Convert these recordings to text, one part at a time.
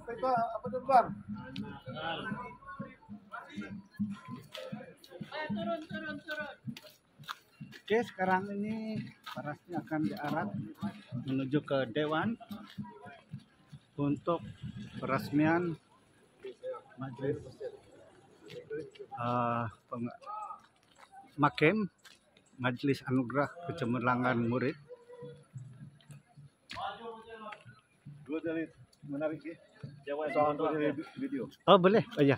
Apa apa tuh bang? Turun. Oke, sekarang ini parasnya akan diarak menuju ke Dewan untuk peresmian majelis Makem Majelis Anugerah Kecemerlangan Murid. Dua dari menarik ya. Soal dari video. Oh boleh, oh ya.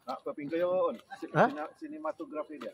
Nak keping kayo on. Sinematografi dia.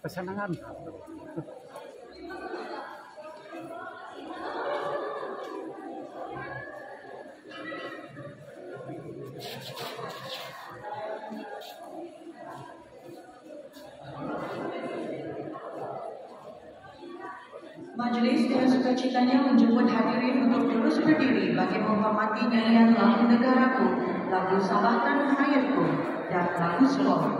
Pesanan. Majelis dengan sukacitanya menjemput hadirin untuk terus berdiri bagi menghormati nyanyian lagu negaraku, lagu Sabahkan Rakyatku, dan lagu Sekolah.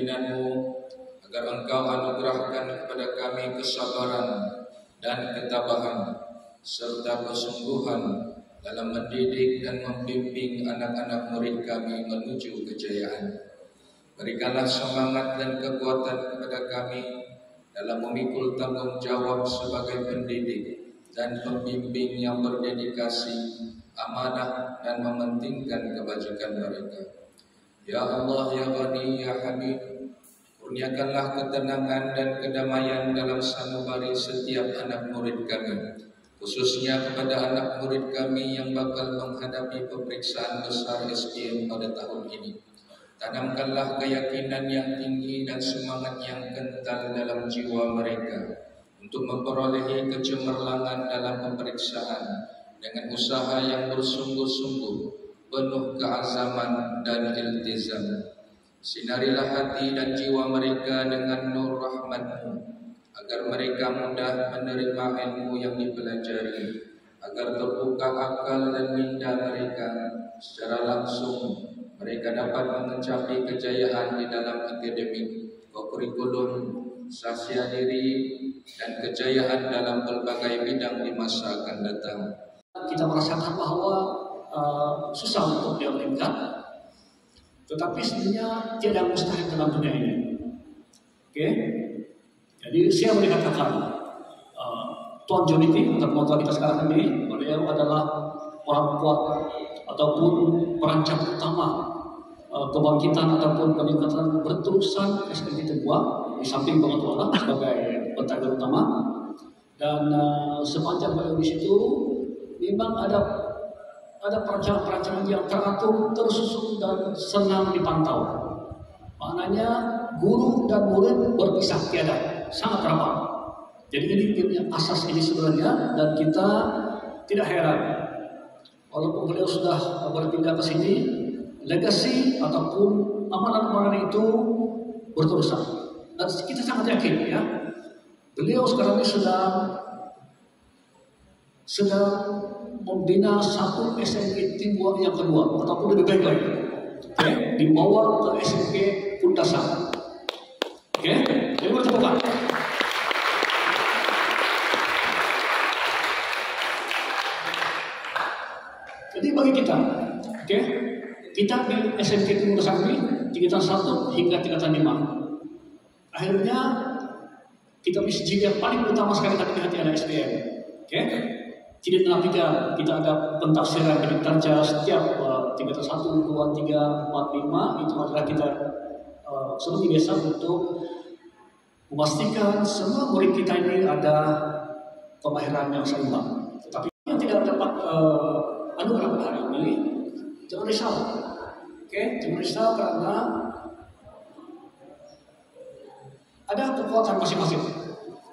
kepimpinan-Mu, agar Engkau anugerahkan kepada kami kesabaran dan ketabahan serta kesungguhan dalam mendidik dan membimbing anak-anak murid kami menuju kejayaan. Berikanlah semangat dan kekuatan kepada kami dalam memikul tanggung jawab sebagai pendidik dan pembimbing yang berdedikasi, amanah dan mementingkan kebajikan mereka. Ya Allah, Ya Ghani, Ya Hamid, kurniakanlah ketenangan dan kedamaian dalam sanubari setiap anak murid kami, khususnya kepada anak murid kami yang bakal menghadapi pemeriksaan besar SPM pada tahun ini. Tanamkanlah keyakinan yang tinggi dan semangat yang kental dalam jiwa mereka untuk memperolehi kecemerlangan dalam pemeriksaan dengan usaha yang bersungguh-sungguh, penuh keazaman dan iltizam. Sinarilah hati dan jiwa mereka dengan nur rahmat-Mu, agar mereka mudah menerima ilmu yang dipelajari, agar terbuka akal dan minda mereka secara langsung. Mereka dapat mencapai kejayaan di dalam akademik, kurikulum, sasya diri, dan kejayaan dalam berbagai bidang di masa akan datang. Kita merasakan bahwa susah untuk dia meningkat, tetapi sebenarnya tidak mustahil dalam dunia ini. Oke? Jadi saya boleh katakan Tuan Jonity atau motor kita sekarang ini, beliau adalah orang kuat ataupun perancang utama kebangkitan ataupun peningkatan berterusan SMK Teguah di samping Bang Tuala sebagai pentadbir utama. Dan sepanjang beliau di situ memang ada perancangan-perancangan yang teratur, tersusun dan senang dipantau. Maknanya guru dan murid berpisah tiada, sangat rapat. Jadi ini asas ini sebenarnya, dan kita tidak heran walaupun beliau sudah berpindah ke sini, legasi ataupun amalan-amalan itu berterusan. Dan kita sangat yakin ya, beliau sekarang ini sedang membina satu SMK Teguah yang kedua ataupun lebih baik lagi. Oke, dibawa ke SMK Kundasan. Oke, jadi bertepukan. Jadi bagi kita, oke, kita di SMK Kundasan ini tingkatan 1 hingga tingkatan 5. Akhirnya kita misi yang paling utama sekali tadi di hati anak SPM. Oke. Tidak dalam 3, kita ada pentafsiran dari tarjah setiap tingkatan 1, 2, 3, 4, 5. Itu adalah kita seperti biasa untuk memastikan semua murid kita ini ada pemahaman yang seimbang. Tetapi yang tidak dapat anugerah pada hari ini, jangan risau. Oke, jangan risau karena ada kekuatan masing-masing.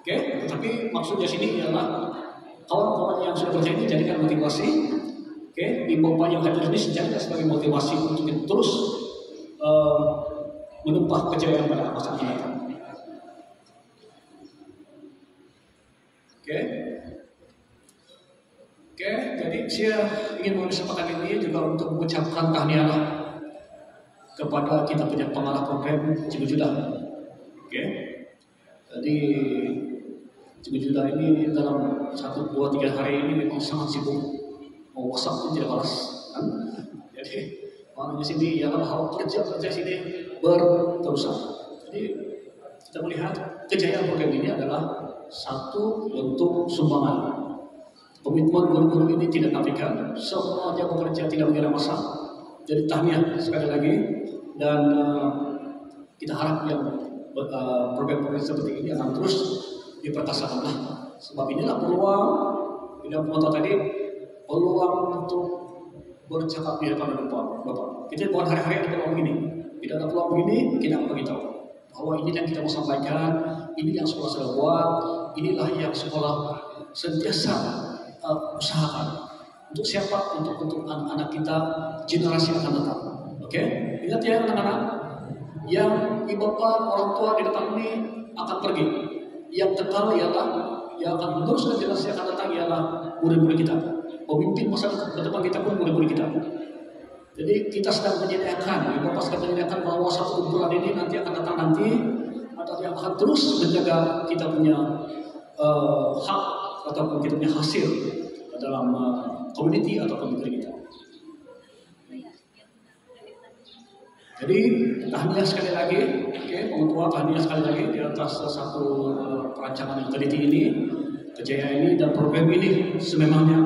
Oke, tetapi maksudnya sini ialah kawan-kawan yang sudah kerja ini jadikan motivasi. Oke, Bapak yang hadir ini dijadikan sebagai motivasi untuk terus menumpah kejayaan pada masa akan datang. Oke, jadi saya ingin mengucapkan ini juga untuk mengucapkan tahniah kepada kita punya pengarah program Cibujudah. Oke, jadi Cibujudah ini dalam 1, 2, 3 hari ini memang sangat sibuk. Mau WhatsApp pun tidak balas. Kan? Jadi maknanya sini ialah hal kerja sini berterusan. Jadi kita melihat kejayaan program ini adalah satu bentuk sumbangan. Komitmen guru-guru ini tidak nafikan. Semua dia bekerja tidak mengira masa. Jadi tahniah sekali lagi, dan kita harap yang program-program seperti ini akan terus dipertahankan. Sebab inilah peluang, tidak foto tadi, peluang untuk bercakap di depan Bapak. Kita bukan hari-hari ada peluang ini. Tidak ada peluang ini, kita akan beritahu bahwa ini yang kita mau sampaikan, ini yang sekolah sudah buat, inilah yang sekolah sentiasa usahakan. Untuk siapa? Untuk anak-anak kita, generasi akan datang. Oke? Ingat ya anak-anak, yang ibu bapak, orang tua di depan ini akan pergi. Yang kekal ialah, yang akan meneruskan generasi akan datang ialah murid-murid kita. Pemimpin masa depan kita pun murid-murid kita. Jadi kita sedang menyediakan, Bapak sedang menyediakan bahwa satu kumpulan ini nanti akan datang nanti, atau yang akan terus menjaga kita punya hak ataupun kita punya hasil dalam community ataupun negeri kita. Jadi tahniah sekali lagi, orang tua tahniah sekali lagi di atas satu perancangan yang teliti ini, kejayaan ini dan program ini sememangnya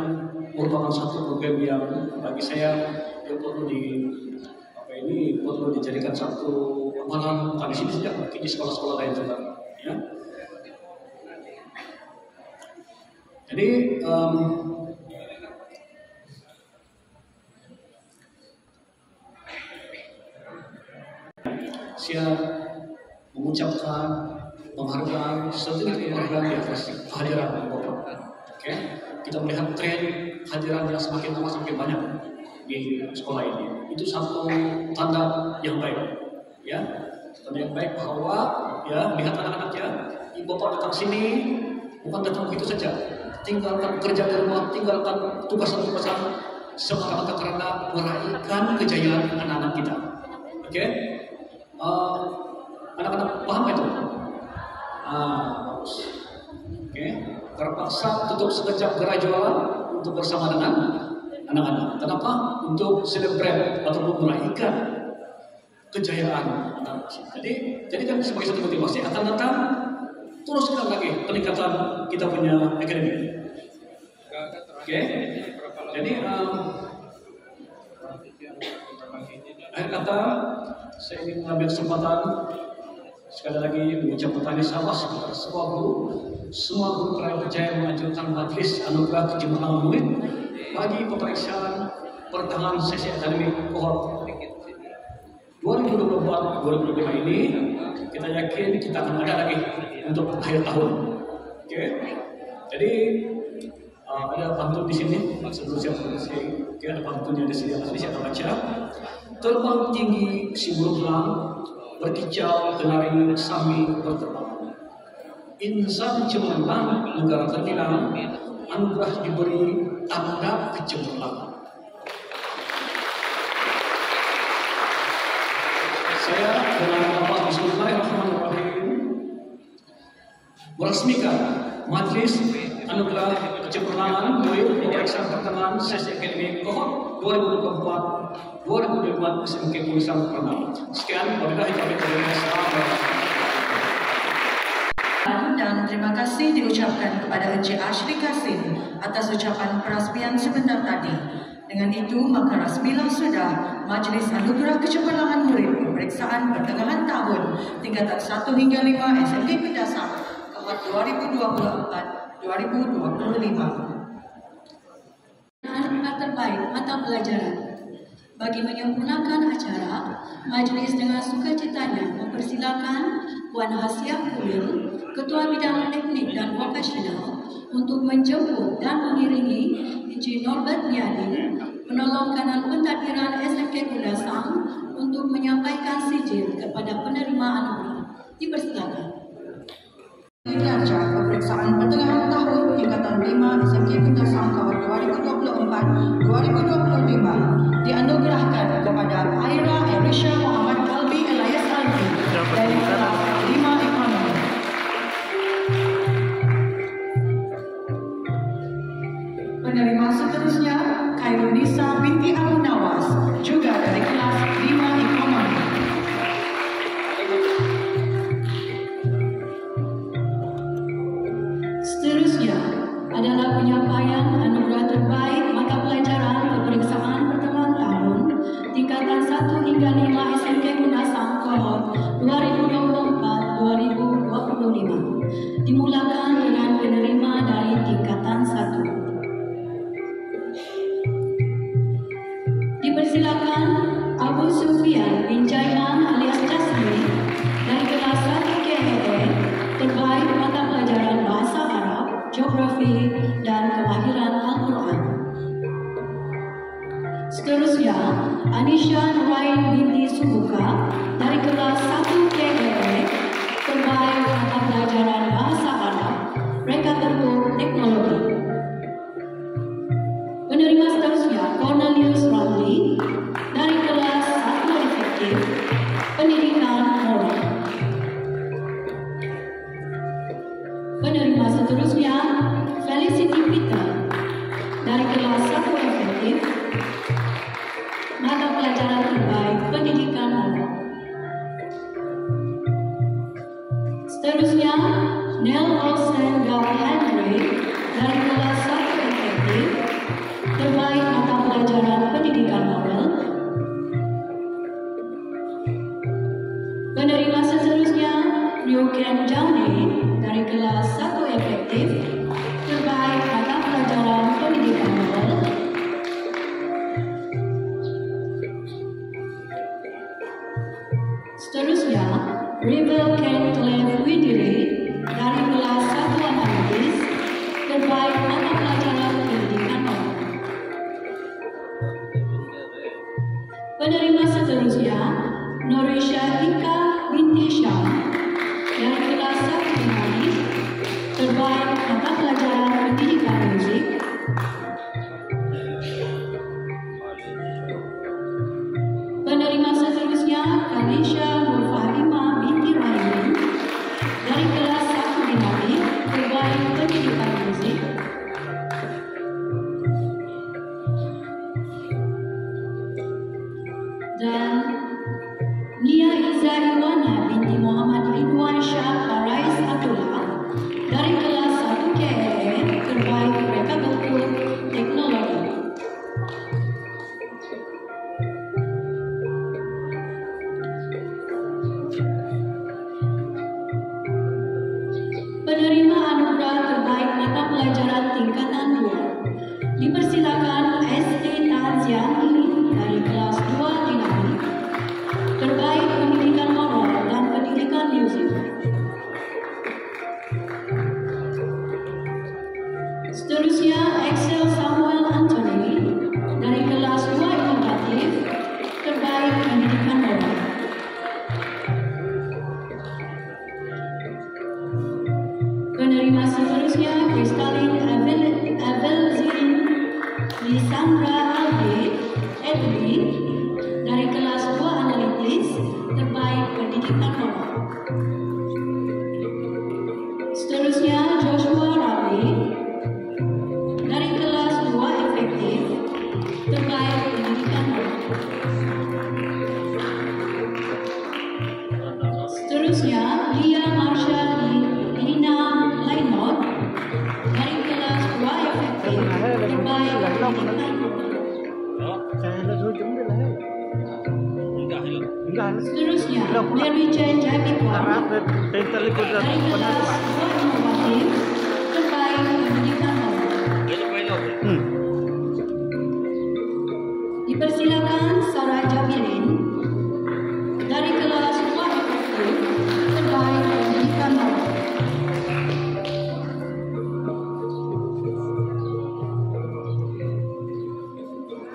merupakan satu program yang bagi saya perlu perlu dijadikan satu amalan bukan di sini saja, mungkin di sekolah-sekolah lain juga. Ya. Jadi saya mengucapkan penghargaan setinggi-tingginya di atas kehadiran Bapak. Kita melihat tren kehadiran yang semakin lama semakin banyak di sekolah ini. Itu satu tanda yang baik, ya. Tanda yang baik bahwa ya lihat anak-anaknya, ibu Bapak datang sini bukan datang begitu saja, tinggalkan kerja di rumah, tinggalkan tugasan-tugasan semata-mata karena meraihkan kejayaan anak-anak kita. Anak-anak paham itu? Bagus. Terpaksa tutup sekejap gerai jualan untuk bersama dengan anak-anak. Kenapa? Untuk celebrate ataupun meraihkan kejayaan anak. Jadi kan sebagai satu motivasi akan datang teruskan lagi peningkatan kita punya akademik. Jadi akhir kata saya ingin mengambil kesempatan sekali lagi mengucapkan tanya sahabat kepada semua guru kerajaan percaya mengajukan majelis anugerah kejumaran murid bagi pemeriksaan pertengahan sesi akademik kohort 2024-2025 ini. Kita yakin kita akan ada lagi untuk akhir tahun. Jadi ada pantun di sini. Sebelum saya ada pantunnya di sini. Saya akan baca. Terbang tinggi si burung elang, berkicau kenari sambil berterbang. Insan cemerlang, negara terbilang, anugerah diberi tanda kecemerlangan. Saya dengan nama Bismillahirrahmanirrahim meresmikan Majelis Anugerah Kecemerlangan Murid Pemeriksaan Pertengahan Sesi Akademik Kohort 2024-2025 SMK Tulisan Pernah. Sekian, wabillahi taufiq wal hidayah. Dan terima kasih diucapkan kepada Encik Ashri Kasim atas ucapan perasmian sebentar tadi. Dengan itu, maka rasmilah sudah Majlis Anugerah Kecemerlangan Murid Pemeriksaan Pertengahan Tahun tingkatan 1 hingga 5 SMK Berdasar Kohort 2024-2025. Terbaik mata pelajaran. Bagi menyempurnakan acara, majlis dengan sukacitanya mempersilakan Puan Hasiah Kulil, Ketua Bidang Teknik dan Vokasional, untuk menjemput dan mengiringi Encik Norbert Niadin, penolong kanan pentadbiran SMK Kundasang, untuk menyampaikan sijil kepada penerima anugerah. Dipersilakan. Raja Pemeriksaan Pertengahan Tahun tingkatan 5 SMK Kundasang Kohort 2024-2025 dianugerahkan kepada Aira Elisha Muhammad Kalbi Elias Albi dari kelas 5 Ekonomi. Penerima seterusnya Khairunisa binti Abu Nawas, juga dari kelas 5 Ekonomi. Seterusnya adalah penyampaian anugerah terbaik mata pelajaran pemeriksaan pertengahan tahun tingkatan 1 hingga 5 SMK Kundasang Kohort 2024-2025. Dimulakan dengan penerima dari tingkatan 1. Dipersilakan Abu Sufyan bin Jailan alias Jasmine dari kelas 1 KHE, terbaik mata pelajaran Bahasa Arab, Geografi, dan Kemahiran Al-Quran. Seterusnya, Anisha Nurain binti Subuka dari kelas 1 KHE, terbaik mata pelajaran Bahasa Arab, Reka Tertutup Teknologi. Penerima seterusnya Cornelius Ramli dari Penerima seterusnya, Felicity Peter dari kelas 1 efektif, mata pelajaran terbaik pendidikan moral. Seterusnya, Nell Olsen Henry dari kelas 1 efektif, terbaik mata pelajaran pendidikan moral. Penerima seterusnya, Ryoken Jaunie dari kelas 1 efektif, terbaik mata pelajaran pendidikan moral. Seterusnya, Rebel Kentlev Widiri dari kelas 1 analitis, terbaik mata pelajaran pendidikan moral. Penerima seterusnya, Norisha Ika binti Shah dari kelas 1 Inalis, terbaik mata pelajaran pendidikan musik. Penerima seterusnya, Kalisha Nurfahima binti Rahim dari kelas 1 Inalis, terbaik pendidikan musik. Dan Nia Iza Iwana binti Muhammad Ridwan Shah Farais Abdullah dari kelas 1 KLN, terbaik mereka bentuk teknologi. Penerima anugerah terbaik mata pelajaran tingkatan 2, dipersilakan ST Tanziani dari kelas 2 Dinamik, terbaik pendidikan moral dan pendidikan musik. Seterusnya, Axel Samuel Anthony dari kelas 2 Inovatif, terbaik pendidikan moral. Penerima seterusnya, Kristalin Evelzin Lisandra Aldi Edwin dari kelas 2 analitis, terbaik pendidikan moral. Seterusnya, Joshua Rabi dari kelas 2 efektif, terbaik pendidikan moral. Seterusnya, Lia Marsha Lina Lainot dari kelas 2 efektif, terbaik pendidikan moral. Seterusnya, Mary Jane Jamikwa dari kelas 2 inovatif, terbaik pendidikan moral. Dipersilakan Sarah Jabilin dari kelas 2 efektif, terbaik pendidikan moral.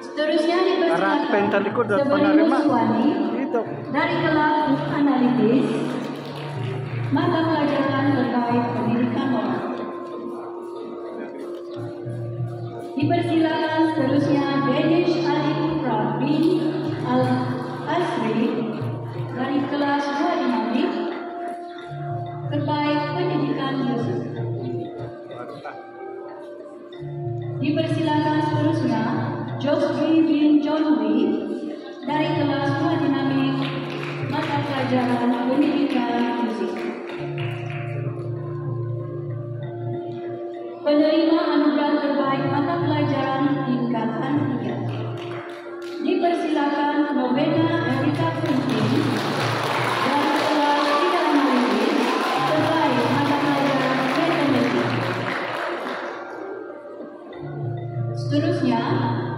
Seterusnya dipersilakan Sebelum Suwani dari kelas analitis, mata pelajaran terbaik pendidikan moral. Dipersilakan seterusnya Danish Ali Putra bin Al-Asri dari kelas 2 Dinamik, terbaik pendidikan musik. Dipersilakan seterusnya Josby bin John Lee dari kelas 2 Dinamik, mata pelajaran pendidikan musik. Penerima anugerah terbaik mata pelajaran tingkatan 3, dipersilakan Novena Erika Quintin dari kelas 3 analitis, terbaik mata pelajaran metodologi. Seterusnya,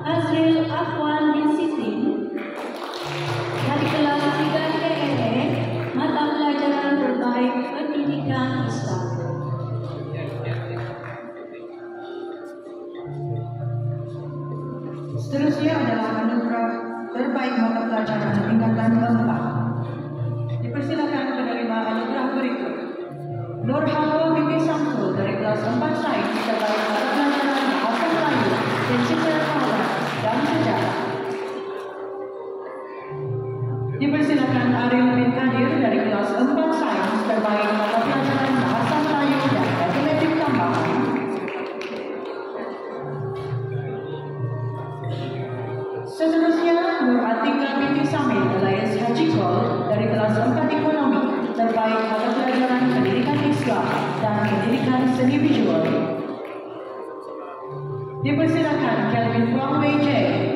Azril Afwan bin Sitin dari kelas 3 KLE, mata pelajaran terbaik pendidikan Islam. Seterusnya adalah anugerah terbaik mata pelajaran tingkatan 4. Dipersilakan penerima anugerah berikut: Nur Hawa Bibi Samsul dari kelas 4 Sains, terbaik mata pelajaran bahasa Melayu dan sejarah dan sejarah. Dipersilakan Ariel bin Kadir dari kelas 4 Sains, terbaik mata pelajaran bahasa Melayu dan Dipersilakan Kelvin Huang Wei J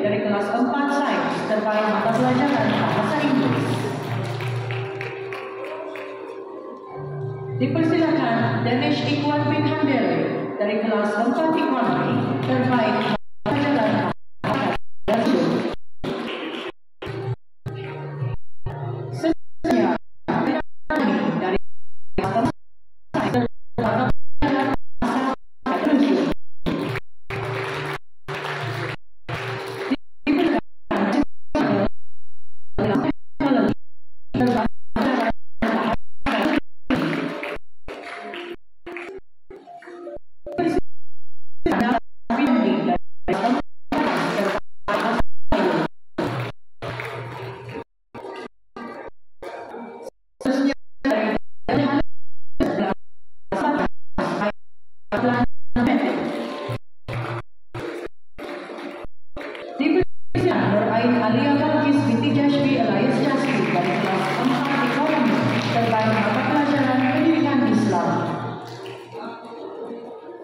dari kelas 4 Sains terkait mata pelajaran Bahasa Inggris. Dipersilakan Danish Ikhwan bin Handele dari kelas 4 Ekonomi terkait pelajaran Bahasa Inggris. Selanjutnya dari kelas 4 Sains terkait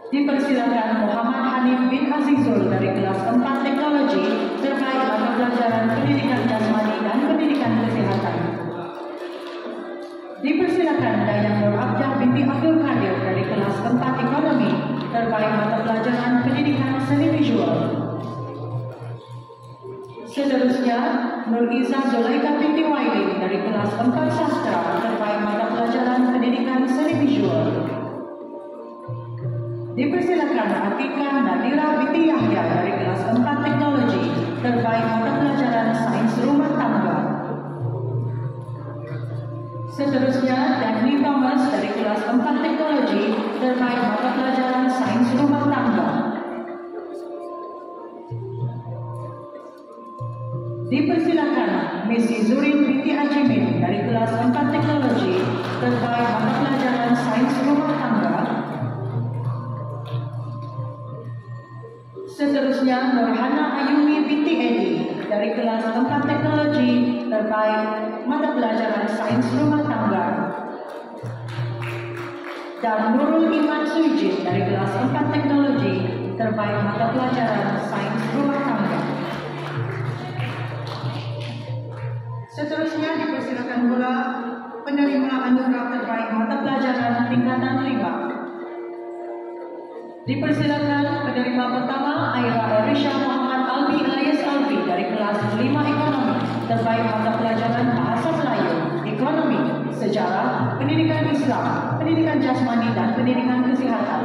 Dipersilakan Muhammad Hanif bin Azizul dari kelas 4 Teknologi terkait mata pelajaran pendidikan jasmani dan pendidikan kesehatan. Dipersilakan Dayang Nur Abdah binti Abdul Qadir dari kelas 4 Ekonomi terkait mata pelajaran pendidikan seni visual. Seterusnya Nur Izzah Zulaika binti Waidin dari kelas 4 Sastra terkait mata pelajaran pendidikan seni visual. Dipersilakan Atika Nadira binti Yahya dari kelas 4 Teknologi terkait mata pelajaran Sains Rumah Tangga. Seterusnya Daphne Thomas dari kelas 4 Teknologi terkait mata pelajaran Sains Rumah Tangga. Dipersilakan Missy Zurin binti Ajimin dari kelas 4 Teknologi terkait mata pelajaran Sains Rumah Tangga. Seterusnya Nurhana Ayumi binti Edi dari kelas 4 Teknologi terkait mata pelajaran Sains Rumah Tangga. Dan Nurul Iman Suijin dari kelas 4 Teknologi terkait mata pelajaran Sains Rumah Tangga. Seterusnya dipersilakan pula penerima anugerah terkait mata pelajaran tingkatan 5. Dipersilakan penerima pertama Aira Erisha Muhammad Albi alias Albi dari kelas 5 Ekonomi terkait mata pelajaran Bahasa Melayu, Ekonomi, Sejarah, Pendidikan Islam, Pendidikan Jasmani dan Pendidikan Kesehatan.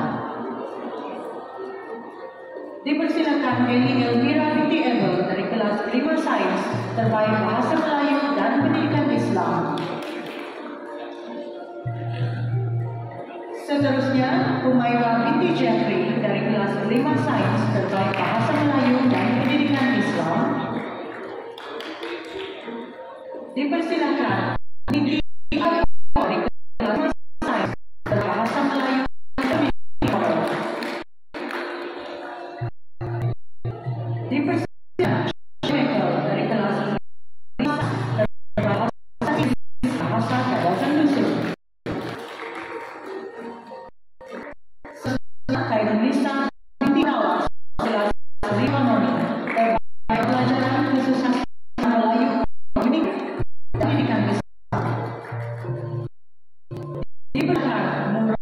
Dipersilakan Eli Elvira binti Ebel dari kelas 5 Sains terkait Bahasa Melayu dan Pendidikan Islam. Seterusnya, Humaira binti Jeffrey dari kelas 5 Sains terkait Bahasa Melayu dan Pendidikan Islam. Dipersilakan Niti Ayu dari kelas 5 Sains terkait Bahasa Melayu dan Pendidikan Islam. Dipersilakan Michael dari kelas 5 terkait Bahasa Kadasan Dusun. Kairunisa binti Nawas kelas 5 Ekonomi terkait pelajaran khusus Melayu Pendidikan Islam. Dipersilakan Nurul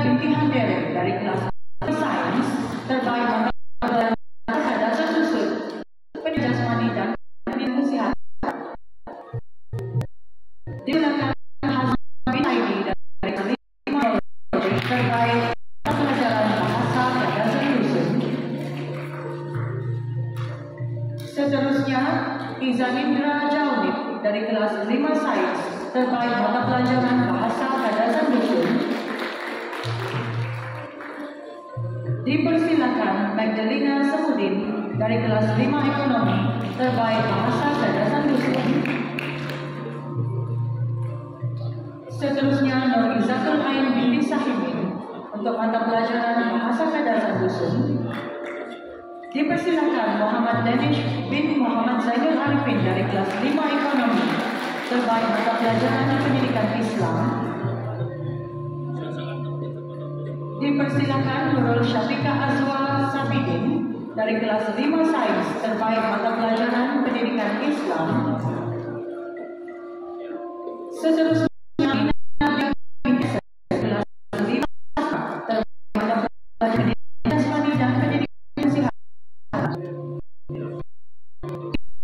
binti Handere dari kelas 5 Sains terkait pelajaran Kadasan Dusun, Pendidikan Jasmani dan Pendidikan Kesehatan. Dipersilakan Hazmi bin Aidi dari kelas 5 terkait pelajaran Bahasa Kadasan Dusun. Seterusnya, Izanindra Jaunit dari kelas 5 Sains terkait mata pelajaran Bahasa Kadasan Dusun. Dipersilakan Magdalena Semudin dari kelas 5 Ekonomi terkait Bahasa Kadasan Dusun. Seterusnya, Nur Izzatul Ain binti Sahimin untuk mata pelajaran Bahasa Kadasan Dusun. Dipersilakan Muhammad Danish bin Muhammad Zainul Arifin dari kelas 5 Ekonomi terkait mata pelajaran Pendidikan Islam. Dipersilakan Nurul Syafiqah Azwa Sabidin dari kelas 5 Sains terbaik mata pelajaran pendidikan Islam. Seterusnya kelas 5 terbaik mata pelajaran pendidikan Islam dan pendidikan kesehatan.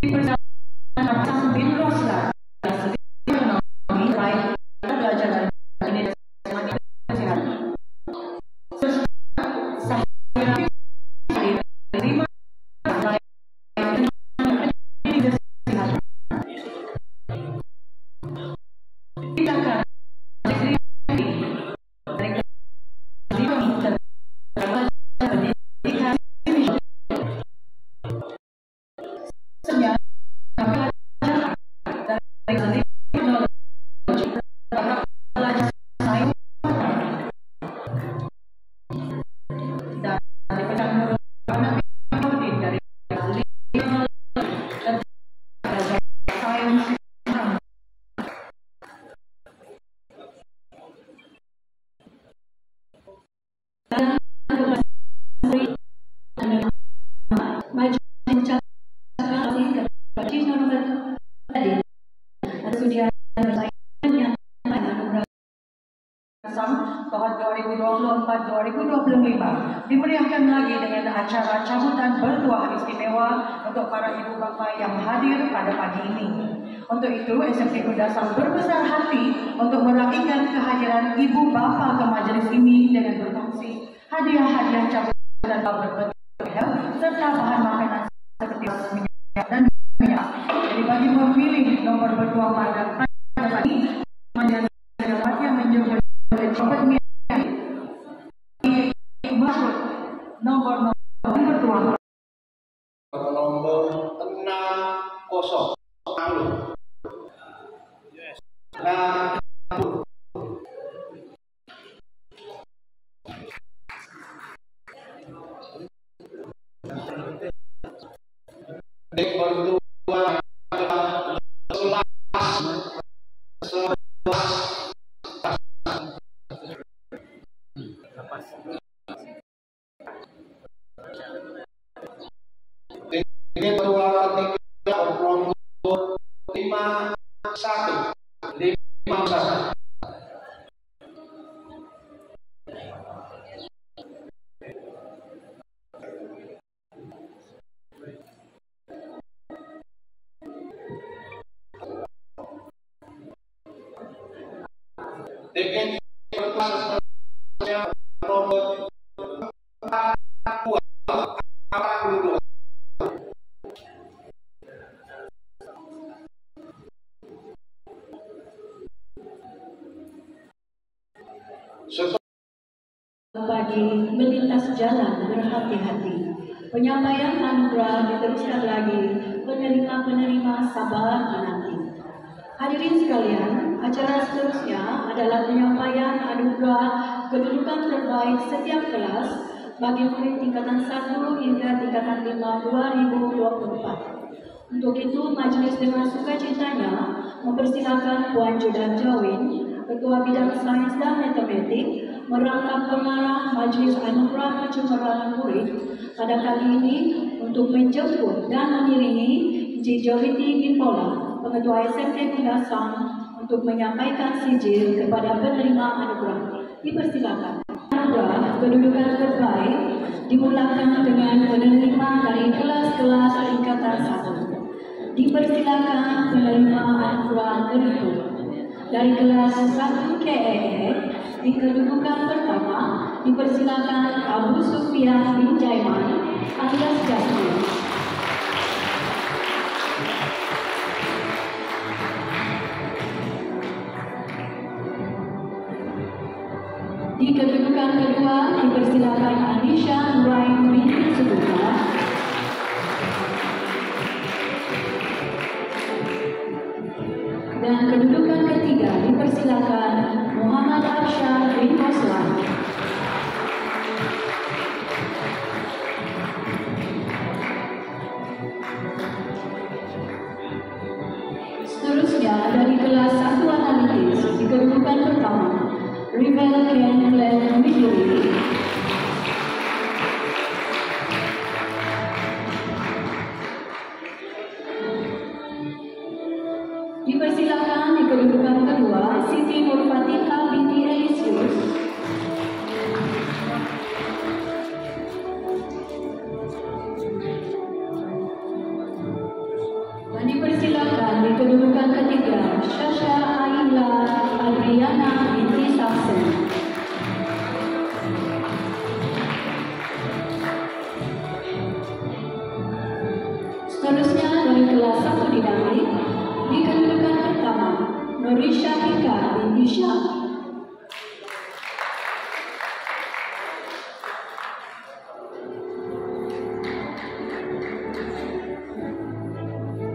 Dipersilakan Hasan bin Roslan kelas 5 ekonomi terbaik mata pelajaran pendidikan Islam dan kesehatan. Tahun 2024-2025 dimeriahkan lagi dengan acara sambutan bertuah istimewa untuk para ibu bapa yang hadir pada pagi ini. Untuk itu, SMK Kudasang berbesar hati untuk meraihkan kehadiran ibu bapa ke majelis ini dengan berkongsi hadiah-hadiah sambutan berbentuk serta bahan makanan seperti minyak dan minyak. Jadi bagi memilih nomor bertuah pada pagi ini, majelis yang menjadi nomor bertuah nomor 60 nah dek berdua ini berdua tiga nomor 51 dengan pertanyaan nomor 42. Bagi melintas jalan berhati-hati. Penyampaian anugerah diteruskan lagi, penerima-penerima sabar menanti. Hadirin sekalian, acara seterusnya adalah penyampaian anugerah kedudukan terbaik setiap kelas bagi murid tingkatan 1 hingga tingkatan 5 2024. Untuk itu, majelis dengan sukacitanya mempersilakan Puan Judan Jawin, Ketua Bidang Sains dan Matematik, merangkap pengarah Majelis Anugerah Kecemerlangan Murid pada kali ini untuk menjemput dan mengiringi Encik Joviti Gimpola, Pengetua SMK Kudasang, untuk menyampaikan sijil kepada penerima anugerah. Dipersilakan. Anugerah kedudukan terbaik dimulakan dengan penerima dari kelas-kelas tingkatan 1. Dipersilakan penerima anugerah berikut. Dari kelas 1 KEE, di kedudukan pertama dipersilakan Abu Sufyan bin Jaiman alias Jasmine. Di kedudukan kedua dipersilakan Anisha Nurain bin Subuka. Dan kedudukan ketiga dipersilakan Muhammad Arsyad bin Haswan. Seterusnya dari kelas 1 analitis di kedudukan pertama Rivel Ken Glenn Midori. Nuri Syafika binti Syah.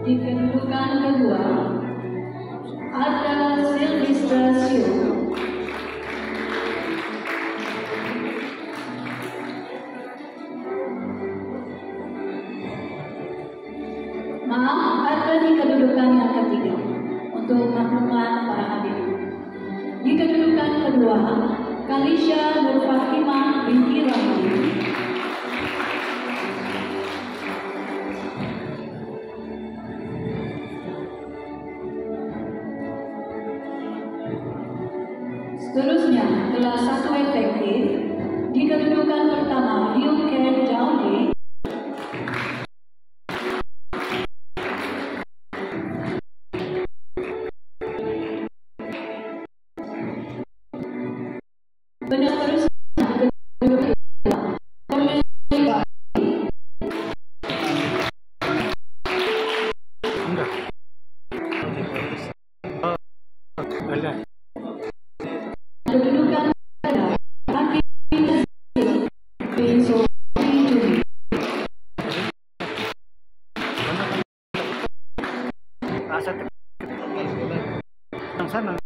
Di kedudukan kedua ada Silvestra Sio. Maaf, ada di kedudukan yang ketiga untuk maklumat para hadirin. Di kedudukan kedua, Kalisha Nurfakimah binti Rahim. Seterusnya, kelas 1 efektif. Di kedudukan pertama, Liu Ken Jaune. Benar terus kedudukan kedudukan kaki sana.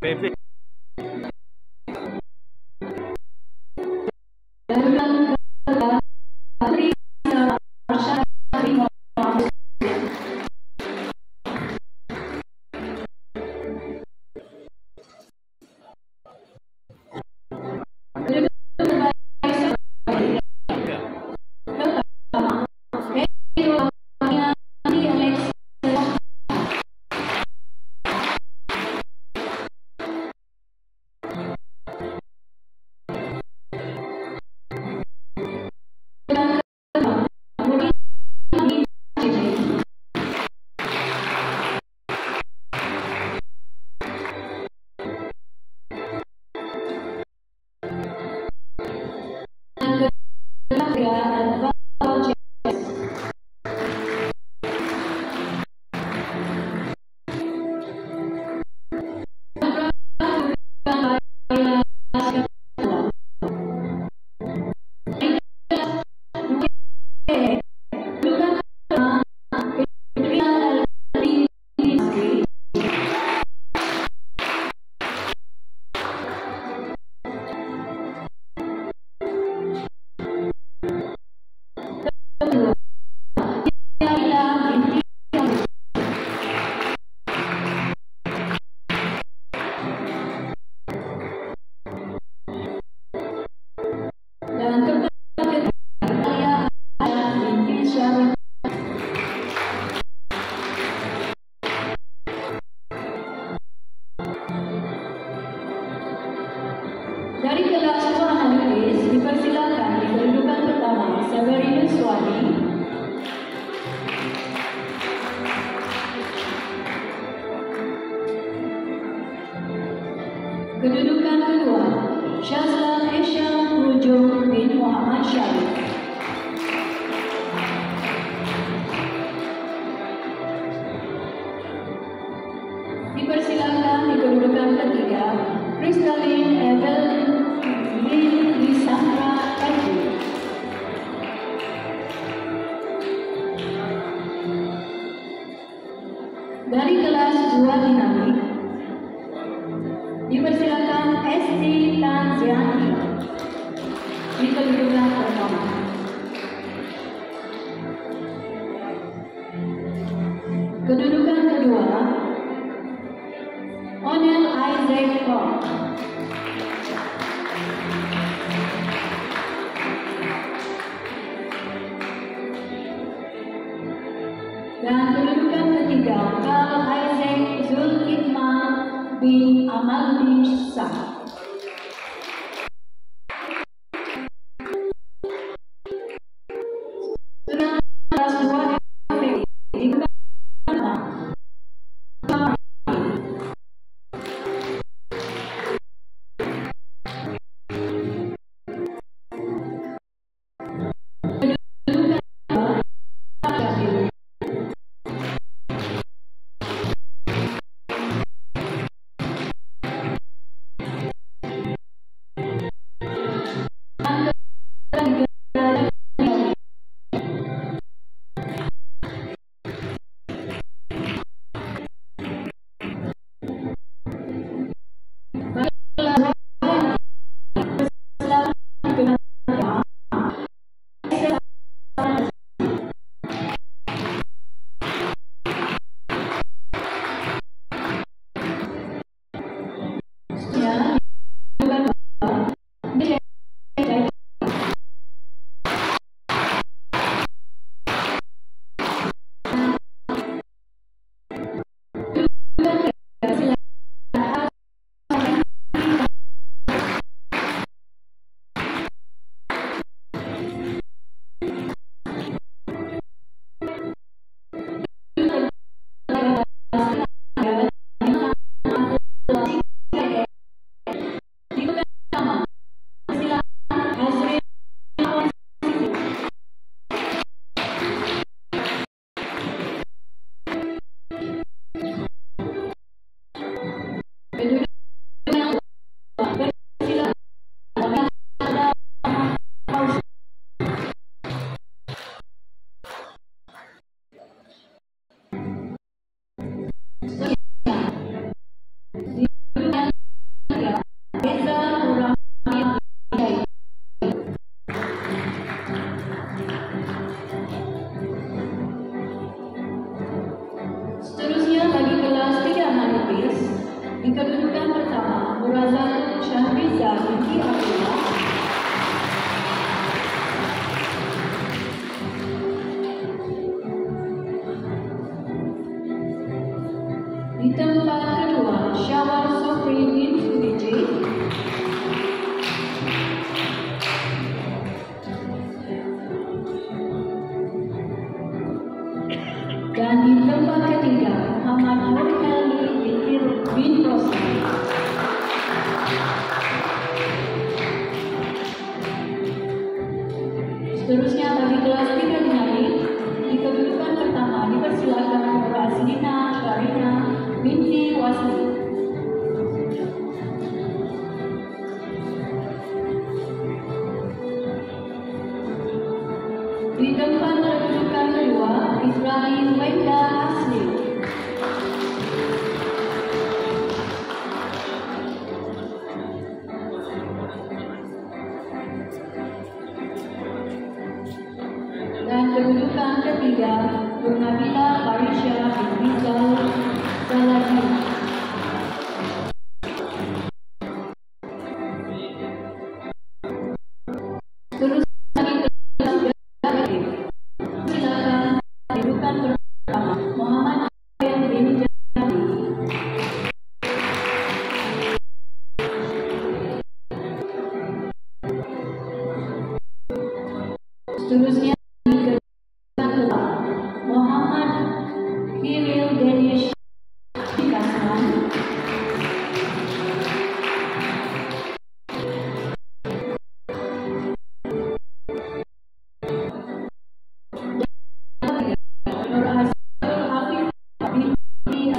Baby. Dari kelas Tuan Analitis dipersilakan di kedudukan pertama Severino Suwadi. Kedudukan kedua Syazlan Esha Rujung bin Muhammad Syarif. Dipersilakan di kedudukan ketiga Kristalin Evelyn Lisandra Kaju. Dari kelas 2 dinamik dipersilakan Esti Tanziani di kedudukan pertama. Kedudukan kedua Onel Isaac Kong. ketiga, Karl Isaac Zulkifli bin Amal Shah. Seterusnya bagi kelas 3 manipis, di kedudukan pertama, Murazan Syahriza binti Abdullah. Di tempat kedua, Syawal Sofri bin Sudiji. Dan di tempat ketiga, Muhammad Nurkali bin Rosa. Seterusnya bagi kelas 3 dinari, di kedudukan pertama dipersilakan Raslina Syarina binti Wasli. Di tempat kedudukan kedua, Ibrahim Wenda Asli. Dan kedudukan ketiga, Nabila Barisha bin Rizal Salahi. Terus silakan kedudukan pertama, Muhammad bin Jami. Seterusnya Muhammad Kiril Danish Kasman. Nur Hasil Hafif binti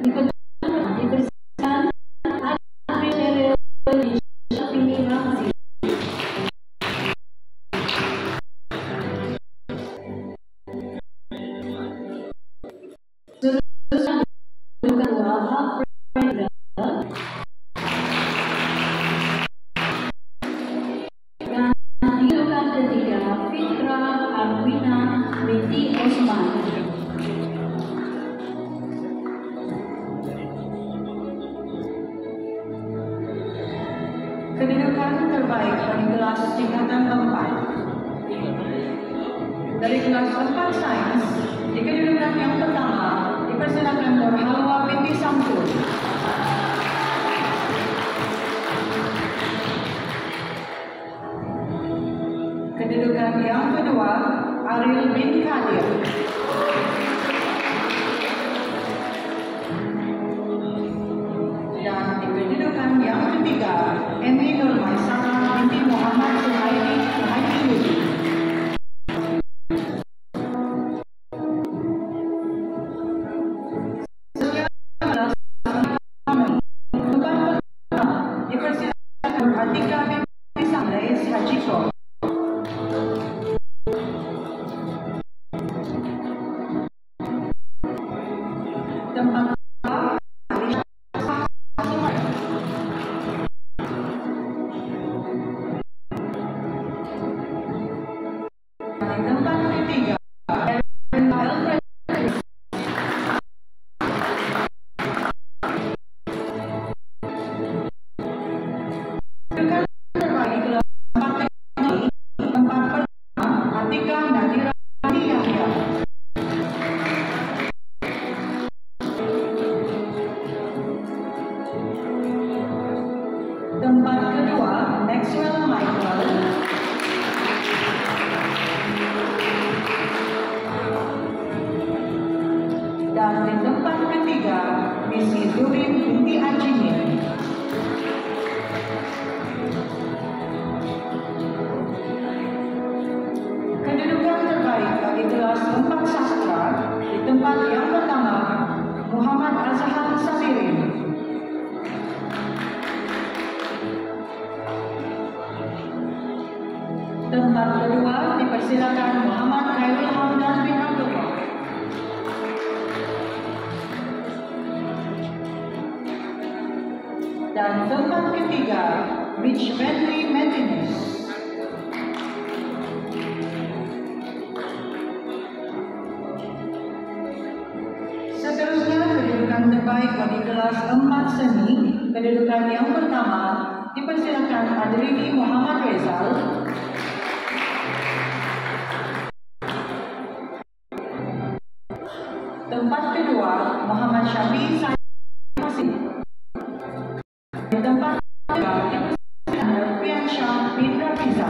dipersilakan Adri Sheryl Kedudukan terbaik bagi kelas tingkatan 4. Dari kelas 4 Sains, di kedudukan yang pertama dipersilakan Nur Halwa binti Samsul. Kedudukan yang kedua Ariel bin Kadir. Dan di kedudukan yang ketiga Emi Nurmaisana binti Muhammad Suhaili Ludi. Dipersilakan Atika binti Samlais Hajiko. Tempat ketiga tempat kedua Maxwell Michael. Dan di tempat ketiga Missy Durin binti Ajimin. Kedudukan terbaik bagi kelas 4 sastra di tempat yang pertama Muhammad Azhar Sabirin. Tempat kedua dipersilakan Muhammad Khairul Hamdan bin Abdullah. Dan tempat ketiga Mitch Bentley Martinez. Seterusnya kedudukan terbaik bagi kelas 4 seni. Kedudukan yang pertama dipersilakan Adrini Muhammad Rezal. Tempat kedua Muhammad Syafi Masih. Di tempat ketiga dipersilakan Alfian Shah bin Rafiza.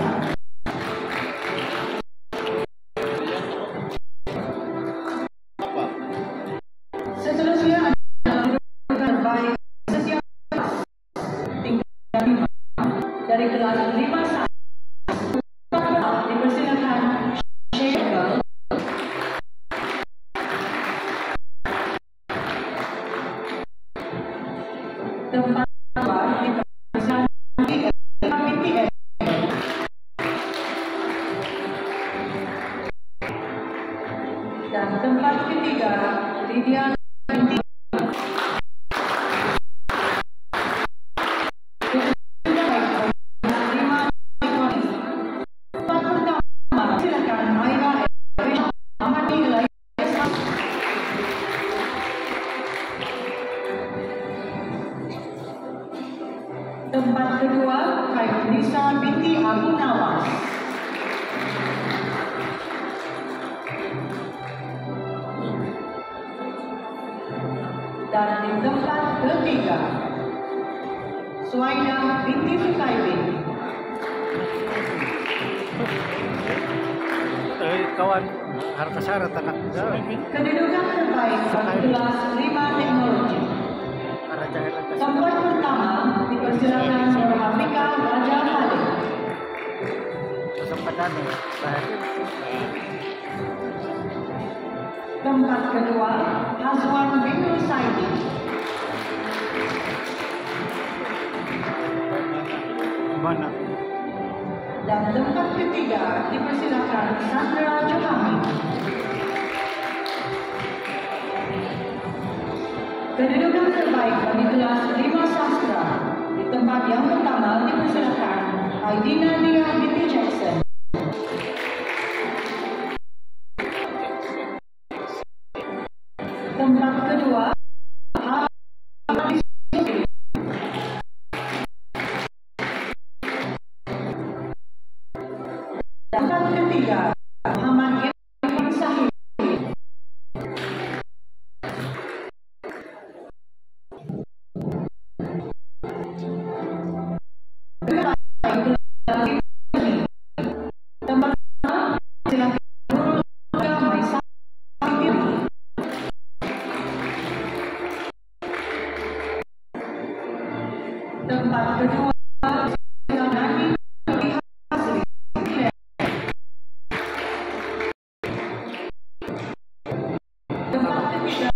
Seterusnya adalah kedudukan terbaik setiap kelas tingkat 5 dari kelas 5 sains. Dipersilakan Sheikh. Tempat kedua dipersilakan BTS. Dan tempat ketiga Lydia binti. Tempat pertama silakan Aira Amati Lai. Tempat kedua Khairunisa binti Abu Nawas. Dan di tempat ketiga Suaida binti Sukaibin. Kawan Harkasara Tanak. Kedudukan terbaik bagi kelas 5 teknologi. Tempat pertama dipersilakan Nur Hafika Raja Khalid. Tempat kedua Hazwan bin Rusaidi. Mana? Dan tempat ketiga dipersilakan Sandra Johami. Kedudukan terbaik bagi kelas 5 sastra di tempat yang pertama dipersilakan Aidina Lia binti Jackson. Tempat kedua Tempat kedua Nani Hasri. Tempat ketiga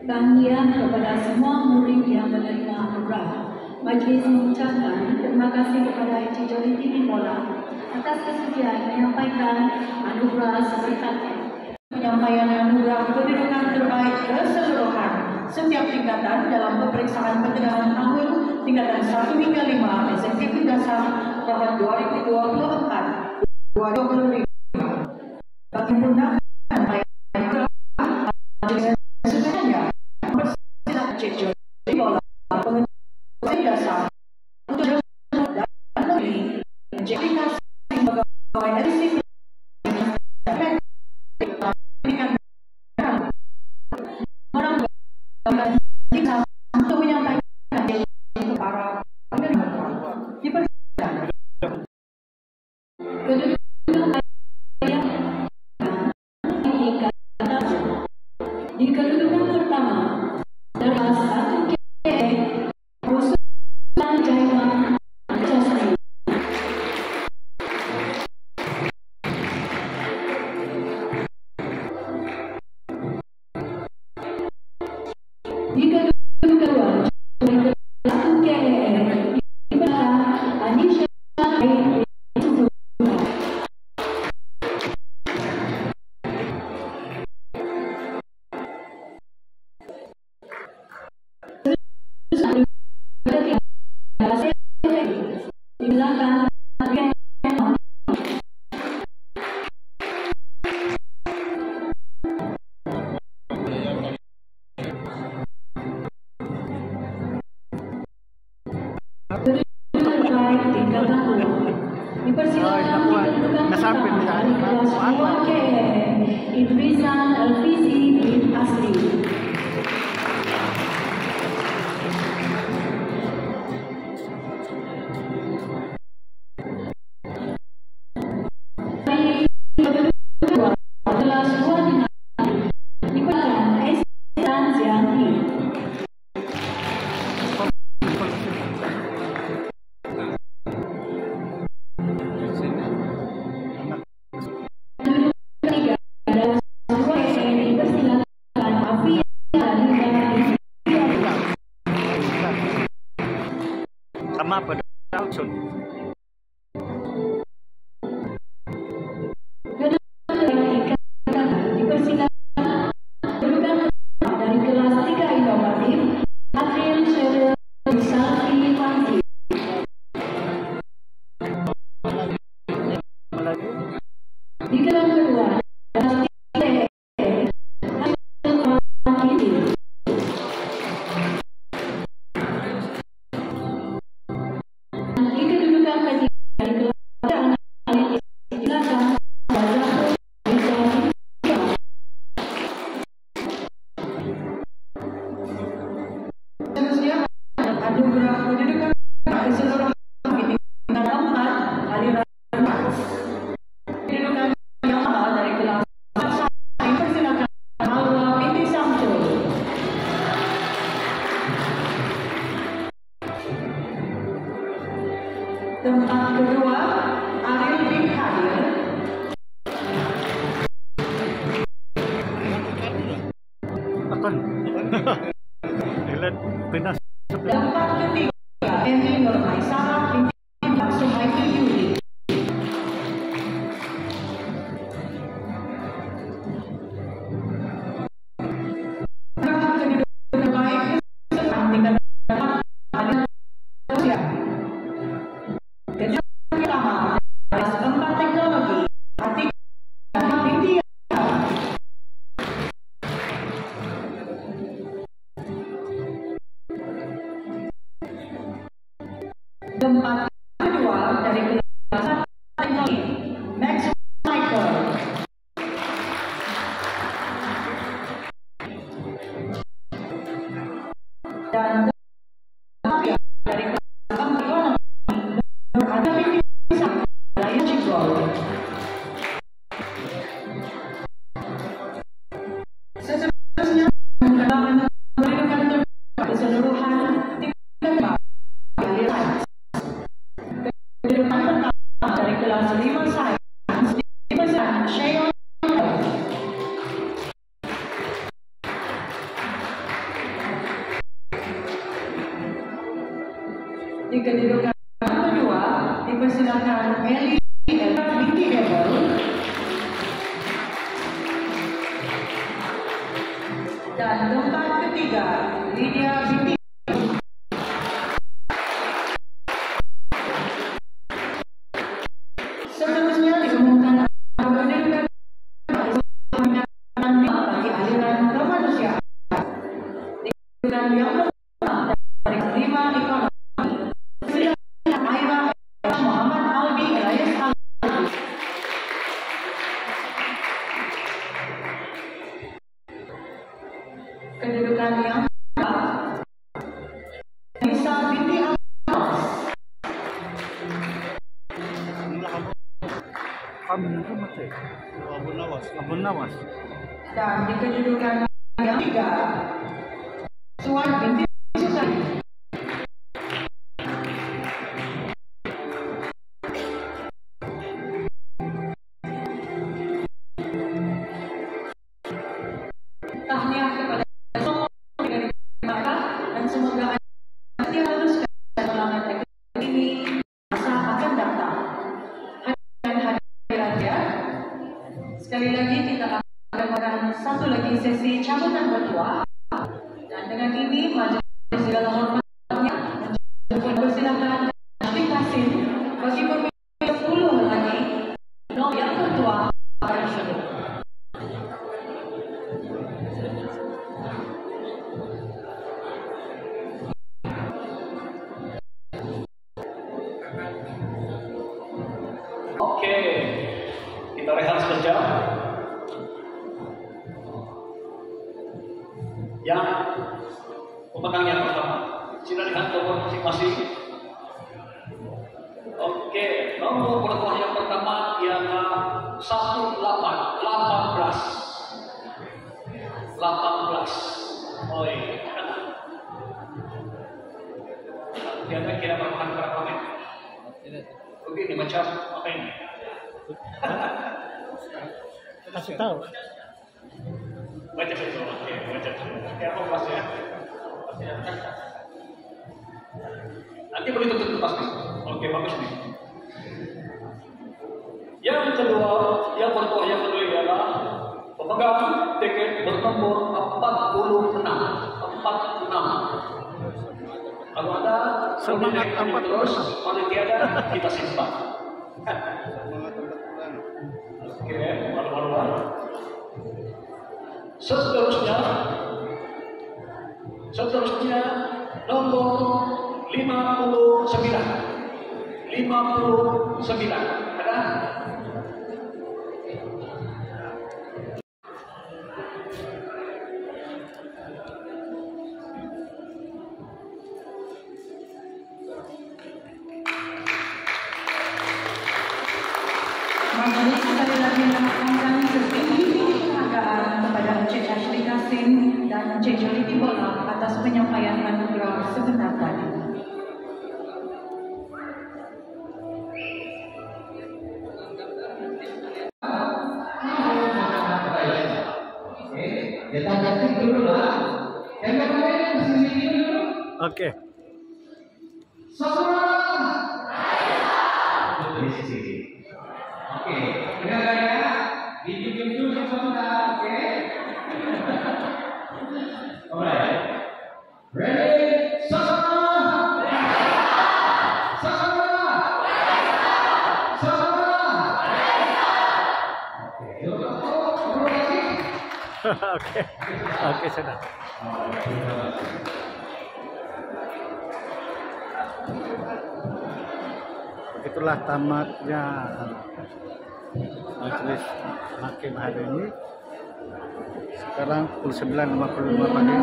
tahniah kepada semua murid yang menerima anugerah. Majlis mengucapkan terima kasih kepada Encik Jolly Timibola atas kesediaan menyampaikan anugerah sebenarnya. Penyampaian anugerah kedudukan terbaik keseluruhan setiap tingkatan dalam peperiksaan pertengahan tahun tingkatan 1 hingga 5 SMK Dasar tahun 2024-2025. Bagi undangan sebenarnya bersama Encik Jolly Timibola pengetahuan dasar untuk dan negeri Encik Kasih pegawai disiplin untuk menyampaikan para penerima dipersilakan. Di kedudukan pertama terdapat 1 KE Rusulan Jaima Jasri. Di kedudukan kedua terdapat 1 KE Ibadah Anisha Aini. Dipersilakan kedudukan dari kelas 2 KE Idrisan Alfizi bin Asri. Kelas 2 dipersilakan Estan Zianti. Sama production. Dipersilakan kedudukan dari kelas 3 inovatif Adrian Sheryl Salvi Fanti. Di kelas kedua kelas 3 di kedudukan ketiga di kelas analitis silakan Wajah bisa Seterusnya anugerah kedudukan keseluruhan di tingkat 4 aliran kedudukan yang sama dari kelas 1 dipersilakan Halwa binti Samsul. Tempat kedua Ariel bin Hadir. Akan. Lihat pindah. Tempat ketiga Emi Nurmaisarah binti Sumaiti Yudi. Kedudukan terbaik keseluruhan tingkat 4 aliran sosial. Kejuaraan pertama kelas 4 teknologi Atika binti ketiga, Lydia Binti. Seterusnya diumumkan bagi aliran kemanusiaan. Dan yang pertama dari 5 ekonomi, Aira Muhammad Albi alias Albi. Kedudukan yang kedua, Nisa binti Abbas. Abun Nawas. Dan di kedudukan yang ketiga, Suwan binti Susani. Tahniah kepada semua dari mereka dan semoga Anda diharuskan selamat ekonomi ini masa akan datang. Hadirin ya, sekali lagi kita akan melakukan satu lagi sesi cabutan bertuah, dan dengan ini majelis segala hormatnya mempersilakan Ashley Kasim bagi pemimpin 10 lagi nomor yang bertuah pada sini. Oke, kita rehat sebentar. Yang pemenang yang pertama, sila lihat nomor masing-masing. Oke, nomor bertuah yang pertama ialah 18. Oi, dia kira berapa men? Begini macam apa ini? Kasih tahu. Baca dulu, oke, baca dulu. Oke, apa kelas ya? Nanti boleh tutup pasti. Oke, bagus nih. Yang kedua, yang bertuah yang kedua ialah pemegang tiket bernomor 46. Kalau ada Semangat 46. terus, kalau tiada kita simpan. Oke, malu-maluan. Seterusnya nomor 59. Ada? Majelis sekali lagi mengaturkan setinggi-tinggi penghargaan kepada Encik Ashley Kasim dan Encik Jolly Timbola atas penyampaian anugerah sebentar tadi. Kita ganti dulu lah. Yang kemarin sini dulu. Oke. Semua. Di sini. Oke, dengar ya. Ditunjuk semua, oke? Alright. Ready? Sama. Oke, sudah. Begitulah tamatnya majelis hakim hari ini. Sekarang pukul 9.55 pagi.